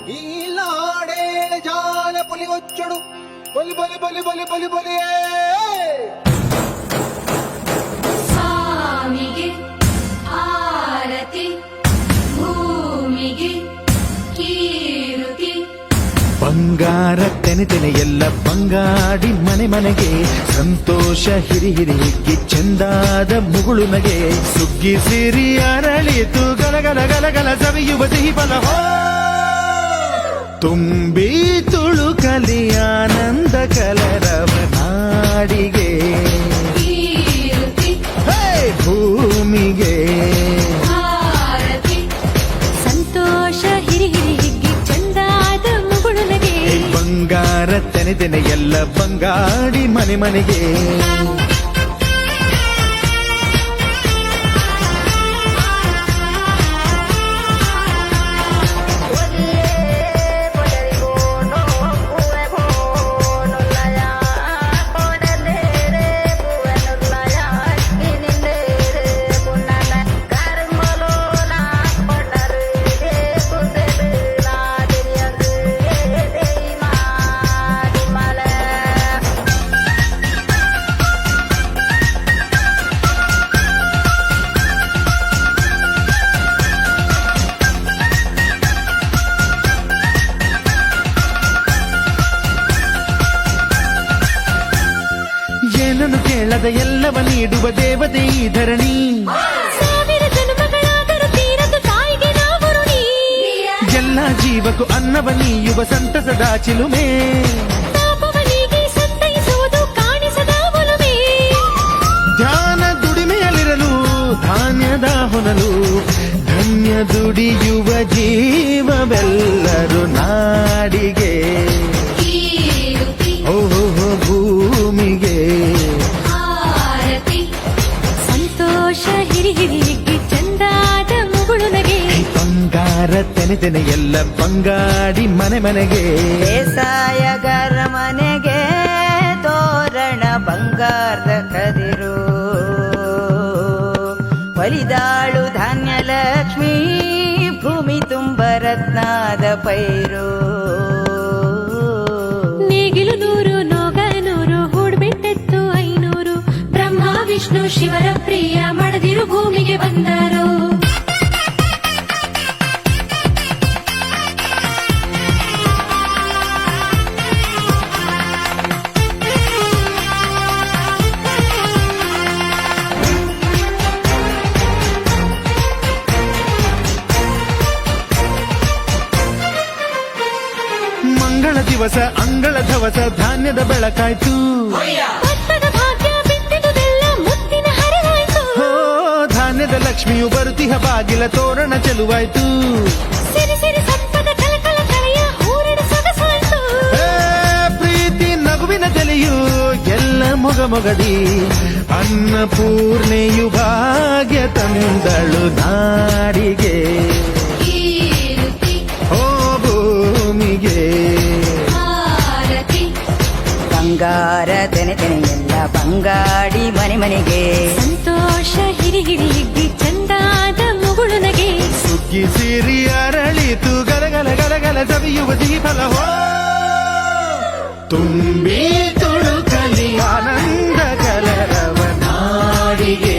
ఈ లాడే జాల పులి వచ్చుడు బలి బలి బలి బలి బలి బలి ಸ್ವಾಮಿಗೆ ಆರತಿ ಭೂಮಿಗೆ ಕೀರುತಿ ಬಂಗಾರ ತೆನೆ ಎಲ್ಲ ಬಂಗಾಡಿ ಮನೆಗೆ ಸಂತೋಷ ಹಿರಿ ಹಿಗ್ಗಿ ಚೆಂದಾದ ಮುಗುಳು ನಗೆ ಸುಗ್ಗಿ ಸಿರಿ ಅರಳಿತು ಗಲಗಲ ಗಲಗಲ ಸವಿಯುವ ಸಿಹಿ ಫಲ ತುಂಬಿ ತುಳುಕಲಿ ಆನಂದ ಕಲರವ ನಾಡಿಗೆ ಕೀರುತಿ ಭೂಮಿಗೆ ಆರತಿ ಸಂತೋಷ ಹಿರಿ ಹಿಗ್ಗಿ ಚಂದಾದ ಮುಗುಳು ನಗೆ ಬಂಗಾರ ತೆನೆ ಎಲ್ಲ ಬಂಗಾಡಿ ಮನೆಗೆ ಏನನ್ನು ಕೇಳದ ಎಲ್ಲವ ನೀಡುವ ದೇವತೆ ಈ ಧರಣಿ ಸಾವಿರ ಜನ್ಮಗಳಾದರೂ ತೀರದು ತಾಯಿಗೆ ನಾವು ಋಣಿ ಎಲ್ಲ ಜೀವಕ್ಕೂ ಅನ್ನವ ನೀಯುವ ಸಂತಸದ ಚಿಲುಮೆ ಪಾಪವನಿಗೆ ಸಂತೈಸುವುದು ಕಾಣಿಸದ ಒಲುಮೆ ಧ್ಯಾನ ದುಡಿಮೆಯಲ್ಲಿರಲು ಧಾನ್ಯದ ಹೊನಲು ಧನ್ಯ ದುಡಿಯುವ ಜೀವವೆಲ್ಲರೂ ನಾಡಿಗೆ ಕೀರುತಿ ಓಹೋ ಭೂಮಿಗೆ ಆರತಿ ಸಂತೋಷ ಹಿರಿ ಹಿಗ್ಗಿ ಚಂದಾದ ಮುಗುಳು ನಗೆ ಬಂಗಾರ ತೆನೆ ಎಲ್ಲ ಬಂಗಾಡಿ ಮನೆಗೆ ಬೇಸಾಯಗಾರ ಮನೆಗೆ ತೋರಣ ಬಂಗಾರದ ಕದಿರು ಒಲಿದಾಳು ಧಾನ್ಯ ಲಕ್ಷ್ಮೀ ಭೂಮಿ ತುಂಬ ರತ್ನದ ಪೈರು ನೇಗಿಲು 100 ನೋಗ 100 ಹೂಡ್ಬಿಟ್ಟೆತ್ತು 500 ಬ್ರಹ್ಮ ವಿಷ್ಣು ಶಿವರ ಪ್ರಿಯ ಮಡದಿರು ಭೂಮಿಗೆ ಬಂದರು ಮಂಗಳ ದಿವಸ ಅಂಗಳ ಧವಸ ಧಾನ್ಯದ ಬೆಳಕಾಯ್ತು ಭತ್ತದ ಭಾಗ್ಯ ಬಿತ್ತಿದುದೆಲ್ಲ ಮುತ್ತಿನ ಹರಿವಾಯ್ತು ಹೋ ಧಾನ್ಯದ ಲಕ್ಷ್ಮಿಯು ಬರುತಿಹ ಬಾಗಿಲ ತೋರಣ ಚೆಲುವಾಯ್ತು ಸಿರಿ ಸಿರಿ ಸಂಪದ ಕಲಕಲ ಕಳೆಯ ಹೂರಣ ಸೊಗಸಾಯ್ತು ಏ, ಪ್ರೀತಿ ನಗುವಿನ ತಲೆಯು ಎಲ್ಲ ಮೊಗಮೊಗದಿ ಅನ್ನಪೂರ್ಣೆಯು ಭಾಗ್ಯ ತಂದಳು ನಾಡಿಗೆ ಕೀರುತಿ ಓ ಭೂಮಿಗೆ ಆರತಿ ಬಂಗಾರ ತೆನೆ ಎಲ್ಲ ಬಂಗಾಡಿ ಮನೆಗೆ ಸಂತೋಷ ಹಿರಿ ಹಿಗ್ಗಿ ಚಂದಾದ ಮುಗುಳು ನಗೆ ಸುಗ್ಗಿ ಸಿರಿ ಅರಳಿತು ಗಲಗಲ ಗಲಗಲ ಸವಿಯುವ ಸಿಹಿ ಫಲ ತುಂಬಿ ತುಳುಕಲಿ ಆನಂದ ಕಲರವ ನಾಡಿಗೆ